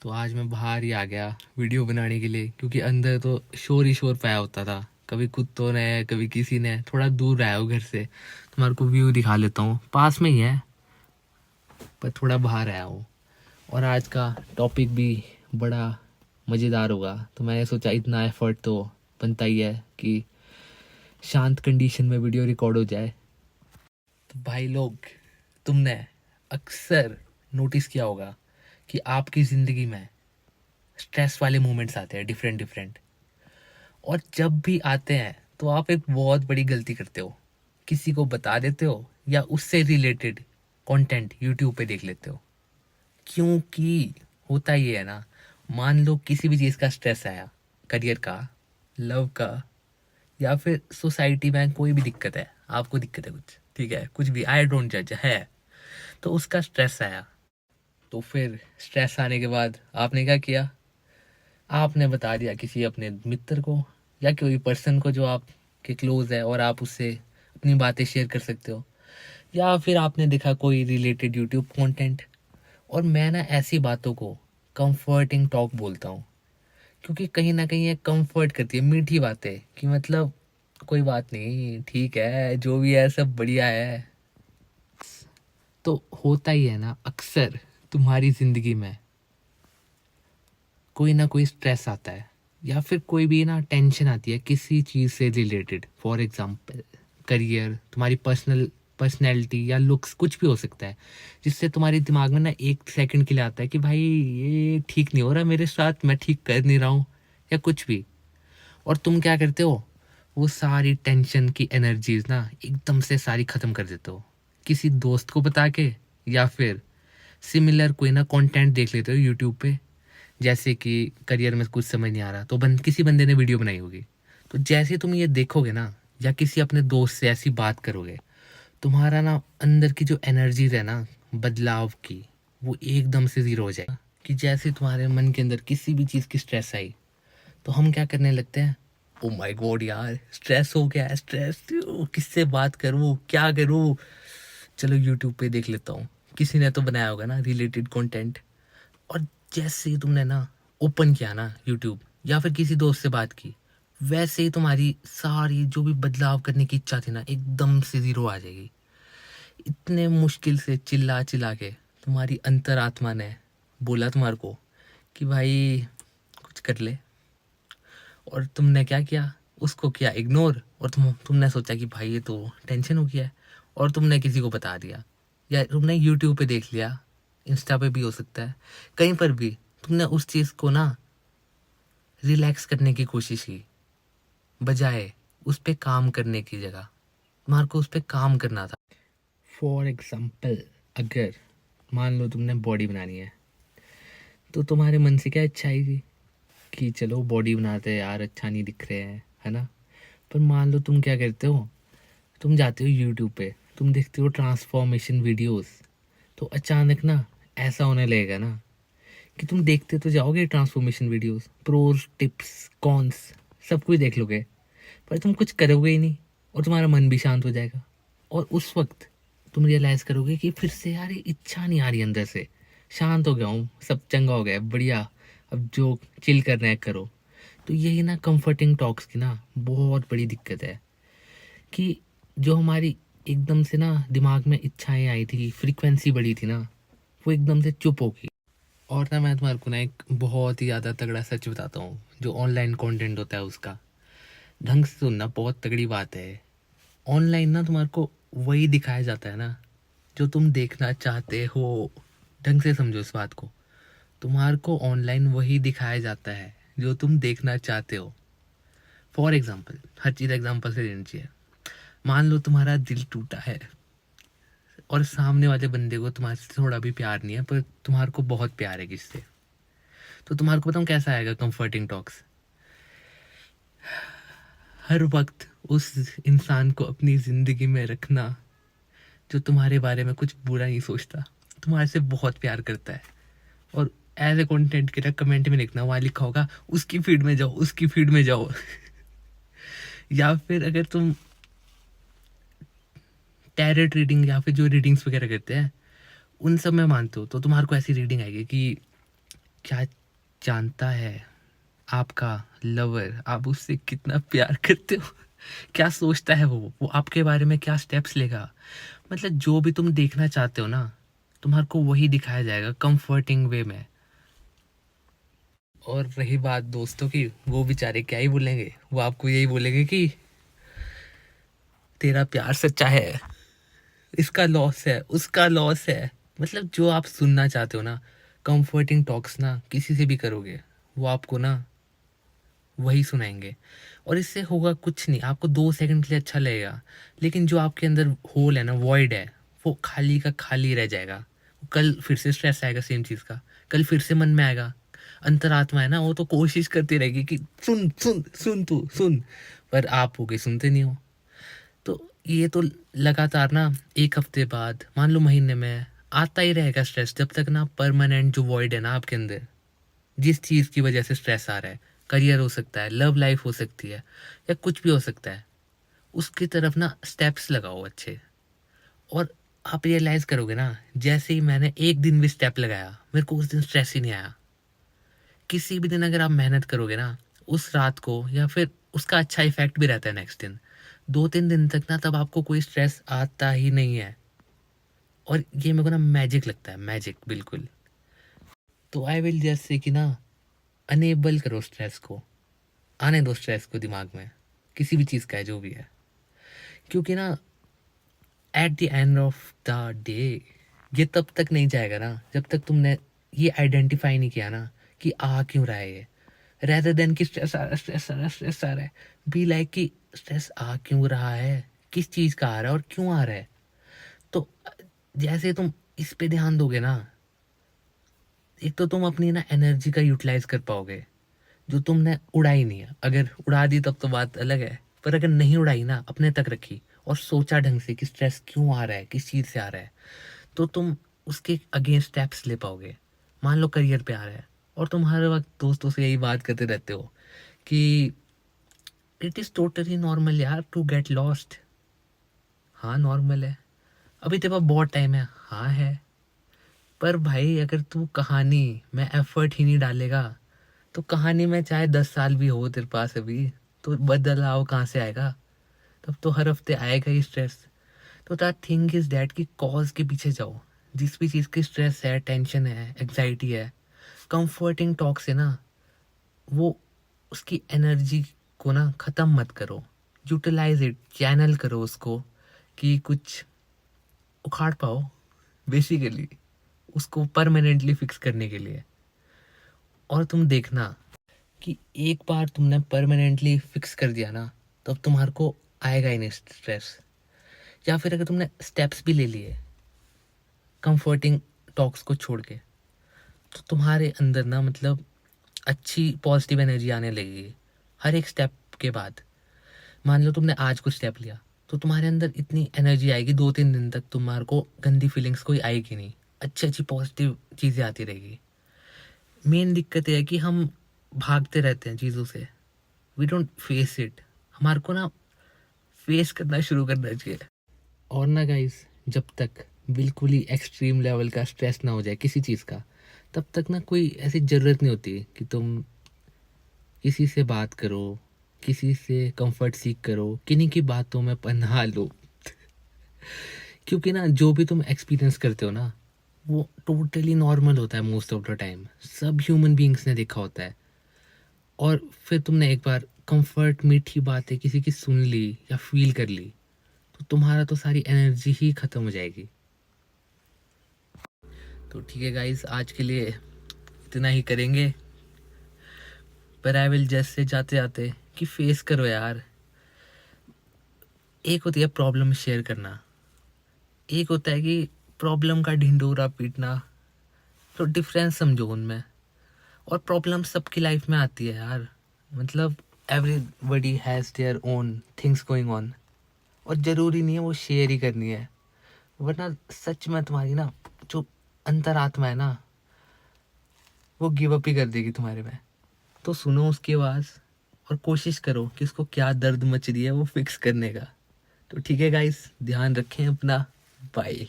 तो आज मैं बाहर ही आ गया वीडियो बनाने के लिए, क्योंकि अंदर तो शोर ही शोर पाया होता था। कभी कुत्तों ने, कभी किसी ने। थोड़ा दूर रहा हो घर से, तुम्हारे को व्यू दिखा लेता हूँ, पास में ही है पर थोड़ा बाहर आया हूँ। और आज का टॉपिक भी बड़ा मज़ेदार होगा, तो मैंने सोचा इतना एफर्ट तो बनता ही है कि शांत कंडीशन में वीडियो रिकॉर्ड हो जाए। तो भाई लोग, तुमने अक्सर नोटिस किया होगा कि आपकी ज़िंदगी में स्ट्रेस वाले मोमेंट्स आते हैं, डिफरेंट डिफरेंट। और जब भी आते हैं तो आप एक बहुत बड़ी गलती करते हो, किसी को बता देते हो या उससे रिलेटेड कंटेंट यूट्यूब पे देख लेते हो। क्योंकि होता ये है ना, मान लो किसी भी चीज़ का स्ट्रेस आया, करियर का, लव का, या फिर सोसाइटी में कोई भी दिक्कत है, आपको दिक्कत है कुछ, ठीक है, कुछ भी, आई डोंट जज है, तो उसका स्ट्रेस आया। तो फिर स्ट्रेस आने के बाद आपने क्या किया? आपने बता दिया किसी अपने मित्र को या कोई पर्सन को जो आपके क्लोज है और आप उससे अपनी बातें शेयर कर सकते हो। या फिर आपने देखा कोई रिलेटेड यूट्यूब कंटेंट। और मैं ना ऐसी बातों को कंफर्टिंग टॉक बोलता हूँ, क्योंकि कहीं ना कहीं ये कंफर्ट करती है, मीठी बातें कि मतलब कोई बात नहीं, ठीक है, जो भी है सब बढ़िया है। तो होता ही है ना, अक्सर तुम्हारी ज़िंदगी में कोई ना कोई स्ट्रेस आता है या फिर कोई भी ना टेंशन आती है किसी चीज़ से रिलेटेड। फॉर एग्जांपल करियर, तुम्हारी पर्सनैलिटी या लुक्स, कुछ भी हो सकता है, जिससे तुम्हारे दिमाग में ना एक सेकंड के लिए आता है कि भाई ये ठीक नहीं हो रहा मेरे साथ, मैं ठीक कर नहीं रहा हूँ, या कुछ भी। और तुम क्या करते हो? वो सारी टेंशन की एनर्जीज ना एकदम से सारी ख़त्म कर देते हो, किसी दोस्त को बता के, या फिर सिमिलर कोई ना कंटेंट देख लेते हो यूट्यूब पे। जैसे कि करियर में कुछ समझ नहीं आ रहा तो किसी बंदे ने वीडियो बनाई होगी, तो जैसे तुम ये देखोगे ना, या किसी अपने दोस्त से ऐसी बात करोगे, तुम्हारा ना अंदर की जो एनर्जी है ना बदलाव की, वो एकदम से ज़ीरो हो जाएगा। कि जैसे तुम्हारे मन के अंदर किसी भी चीज़ की स्ट्रेस आई, तो हम क्या करने लगते हैं? ओ माय गॉड यार, स्ट्रेस हो गया है, स्ट्रेस, किससे बात करूँ, क्या करूँ, चलो यूट्यूब पे देख लेता हूँ, किसी ने तो बनाया होगा ना रिलेटेड कंटेंट। और जैसे ही तुमने ना ओपन किया ना यूट्यूब, या फिर किसी दोस्त से बात की, वैसे ही तुम्हारी सारी जो भी बदलाव करने की इच्छा थी ना एकदम से ज़ीरो आ जाएगी। इतने मुश्किल से चिल्ला चिल्ला के तुम्हारी अंतरात्मा ने बोला तुम्हारे को कि भाई कुछ कर ले। और तुमने क्या किया? उसको किया इग्नोर। और तुमने सोचा कि भाई ये तो टेंशन हो गया है, और तुमने किसी को बता दिया, या तुमने यूट्यूब पे देख लिया, इंस्टा पे भी हो सकता है, कहीं पर भी तुमने उस चीज़ को ना रिलैक्स करने की कोशिश की, बजाय उस पे काम करने की जगह तुम्हारे को उस पे काम करना था। फॉर एग्जाम्पल, अगर मान लो तुमने बॉडी बनानी है, तो तुम्हारे मन से क्या इच्छा आई थी कि चलो बॉडी बनाते हैं यार, अच्छा नहीं दिख रहे हैं, है ना? पर मान लो तुम क्या करते हो, तुम जाते हो यूट्यूब पे, तुम देखते हो ट्रांसफॉर्मेशन वीडियोस, तो अचानक ना ऐसा होने लगेगा ना कि तुम देखते तो जाओगे transformation videos, pros tips cons, सब कुछ देख लोगे, पर तुम कुछ करोगे ही नहीं, और तुम्हारा मन भी शांत हो जाएगा। और उस वक्त तुम रियलाइज़ करोगे कि फिर से यार ये इच्छा नहीं आ रही अंदर से, शांत हो गया हूँ, सब चंगा हो गया है, बढ़िया, अब जो चिल करना है करो। तो यही ना कंफर्टिंग टॉक्स की ना बहुत बड़ी दिक्कत है, कि जो हमारी एकदम से ना दिमाग में इच्छाएं आई थी, फ्रीक्वेंसी बढ़ी थी ना, वो एकदम से चुप हो गई। और ना मैं तुम्हारे को ना एक बहुत ही ज़्यादा तगड़ा सच बताता हूँ, जो ऑनलाइन कंटेंट होता है उसका ढंग से सुनना, बहुत तगड़ी बात है। ऑनलाइन ना तुम्हारे को वही दिखाया जाता है ना जो तुम देखना चाहते हो। ढंग से समझो इस बात को, तुम्हारे को ऑनलाइन वही दिखाया जाता है जो तुम देखना चाहते हो। For example, her cheese example से लेनी चाहिए। मान लो तुम्हारा दिल टूटा है, और सामने वाले बंदे को तुम्हारे से थोड़ा भी प्यार नहीं है, पर तुम्हारे को बहुत प्यार है किससे, तो तुम्हारे को बताऊँ कैसा आएगा कंफर्टिंग टॉक्स? हर वक्त उस इंसान को अपनी ज़िंदगी में रखना जो तुम्हारे बारे में कुछ बुरा नहीं सोचता, तुम्हारे से बहुत प्यार करता है। और as a content creator comment में लिखना, वहाँ लिखा होगा उसकी फीड में जाओ, उसकी फीड में जाओ। या फिर अगर तुम टैरेट रीडिंग या फिर जो रीडिंग्स वगैरह करते हैं, उन सब में मानते हो, तो तुम्हारे को ऐसी रीडिंग आएगी क्या जानता है आपका लवर, आप उससे कितना प्यार करते हो, क्या सोचता है वो आपके बारे में क्या स्टेप्स लेगा। मतलब जो भी तुम देखना चाहते हो ना, तुम्हारे को वही दिखाया जाएगा कंफर्टिंग वे में। और रही बात दोस्तों की, वो बेचारे क्या ही बोलेंगे, वो आपको यही बोलेंगे कि तेरा प्यार सच्चा है, इसका लॉस है, उसका लॉस है। मतलब जो आप सुनना चाहते हो ना, कंफर्टिंग टॉक्स ना किसी से भी करोगे, वो आपको ना वही सुनाएंगे। और इससे होगा कुछ नहीं, आपको 2 सेकंड के लिए अच्छा लगेगा, लेकिन जो आपके अंदर होल है ना, वॉइड है, वो खाली का खाली रह जाएगा। कल फिर से स्ट्रेस आएगा सेम चीज़ का, कल फिर से मन में आएगा। अंतरात्मा है ना, वो तो कोशिश करती रहेगी कि सुन सुन सुन तू सुन, पर आप हो गए सुनते नहीं हो। तो ये तो लगातार ना 1 हफ्ते बाद, मान लो महीने में, आता ही रहेगा स्ट्रेस, जब तक ना परमानेंट जो वॉइड है ना आपके अंदर, जिस चीज़ की वजह से स्ट्रेस आ रहा है, करियर हो सकता है, लव लाइफ हो सकती है, या कुछ भी हो सकता है, उसकी तरफ ना स्टेप्स लगाओ अच्छे। और आप रियलाइज़ करोगे ना, जैसे ही मैंने एक दिन भी स्टेप लगाया, मेरे को उस दिन स्ट्रेस ही नहीं आया। किसी भी दिन अगर आप मेहनत करोगे ना, उस रात को, या फिर उसका अच्छा इफेक्ट भी रहता है नेक्स्ट दिन, 2-3 दिन तक ना, तब आपको कोई स्ट्रेस आता ही नहीं है। और ये मेरे को ना मैजिक लगता है, मैजिक बिल्कुल। तो आई विल जस्ट से कि ना, अनेबल करो स्ट्रेस को, आने दो स्ट्रेस को दिमाग में, किसी भी चीज़ का है जो भी है। क्योंकि ना at the end of the day, ये तब तक नहीं जाएगा ना जब तक तुमने ये आइडेंटिफाई नहीं किया ना कि आ क्यों रहा है ये, रेदर देन कि स्ट्रेस आ रहा है, स्ट्रेस आ रहा है, स्ट्रेस आ रहा है। बी लाइक कि स्ट्रेस आ क्यों रहा है, किस चीज़ का आ रहा है और क्यों आ रहा है। तो जैसे तुम इस पे ध्यान दोगे ना, एक तो तुम अपनी ना एनर्जी का यूटिलाइज कर पाओगे, जो तुमने उड़ाई नहीं है। अगर उड़ा दी तब तो बात अलग है, पर अगर नहीं उड़ाई ना, अपने तक रखी और सोचा ढंग से कि स्ट्रेस क्यों आ रहा है, किस चीज़ से आ रहा है, तो तुम उसके अगेंस्ट स्टेप्स ले पाओगे। मान लो करियर पे आ रहा है, और तुम हर वक्त दोस्तों से यही बात करते रहते हो कि इट इज़ टोटली नॉर्मल यार टू गेट लॉस्ट। हाँ नॉर्मल है, अभी तेरे पास बहुत टाइम है, हाँ है। पर भाई अगर तू कहानी में एफर्ट ही नहीं डालेगा, तो कहानी में चाहे 10 साल भी हो तेरे पास अभी, तो बदलाव कहाँ से आएगा। तब तो हर हफ्ते आएगा ही स्ट्रेस। तो दैट थिंग इज दैट कि कॉज के पीछे जाओ, जिस भी चीज़ की स्ट्रेस है, टेंशन है, एग्जाइटी है, कंफर्टिंग टॉक से ना वो उसकी एनर्जी को ना ख़त्म मत करो, यूटिलाइज इट, चैनल करो उसको, कि कुछ उखाड़ पाओ बेसिकली, उसको परमानेंटली फिक्स करने के लिए। और तुम देखना कि एक बार तुमने परमानेंटली फिक्स कर दिया ना, तब तुम्हारे को आएगा ही नहीं स्ट्रेस। या फिर अगर तुमने स्टेप्स भी ले लिए कंफर्टिंग टॉक्स को छोड़ के, तो तुम्हारे अंदर ना, मतलब अच्छी पॉजिटिव एनर्जी आने लगेगी हर एक स्टेप के बाद। मान लो तुमने आज कुछ स्टेप लिया, तो तुम्हारे अंदर इतनी एनर्जी आएगी, 2-3 दिन तक तुम्हारे को गंदी फीलिंग्स कोई आएगी नहीं, अच्छी अच्छी पॉजिटिव चीज़ें आती रहेगी। मेन दिक्कत यह है कि हम भागते रहते हैं चीज़ों से, वी डोंट फेस इट। हमारे को ना फेस करना शुरू करना चाहिए। और ना गाइस, जब तक बिल्कुल ही एक्सट्रीम लेवल का स्ट्रेस ना हो जाए किसी चीज़ का, तब तक ना कोई ऐसी ज़रूरत नहीं होती कि तुम किसी से बात करो, किसी से कंफर्ट सीख करो, किन्हीं की बातों में पनाह लो। क्योंकि ना जो भी तुम एक्सपीरियंस करते हो ना, वो टोटली नॉर्मल होता है मोस्ट ऑफ द टाइम, सब ह्यूमन बीइंग्स ने देखा होता है। और फिर तुमने एक बार कंफर्ट मीठी बातें किसी की सुन ली या फील कर ली, तो तुम्हारा तो सारी एनर्जी ही ख़त्म हो जाएगी। तो ठीक है गाइस, आज के लिए इतना ही करेंगे। पर आई विल जस्ट से जाते जाते कि फेस करो यार। एक होती है प्रॉब्लम शेयर करना, एक होता है कि प्रॉब्लम का ढिंडोरा पीटना। तो डिफरेंस समझो उनमें। और प्रॉब्लम सबकी लाइफ में आती है यार, मतलब everybody has their own things going on, और ज़रूरी नहीं है वो शेयर ही करनी है, वरना सच में तुम्हारी ना जो अंतरात्मा है ना, वो गिव अप ही कर देगी तुम्हारे में। तो सुनो उसकी आवाज़, और कोशिश करो कि उसको क्या दर्द मच रही है वो फिक्स करने का। तो ठीक है गाइस, ध्यान रखें अपना, बाय।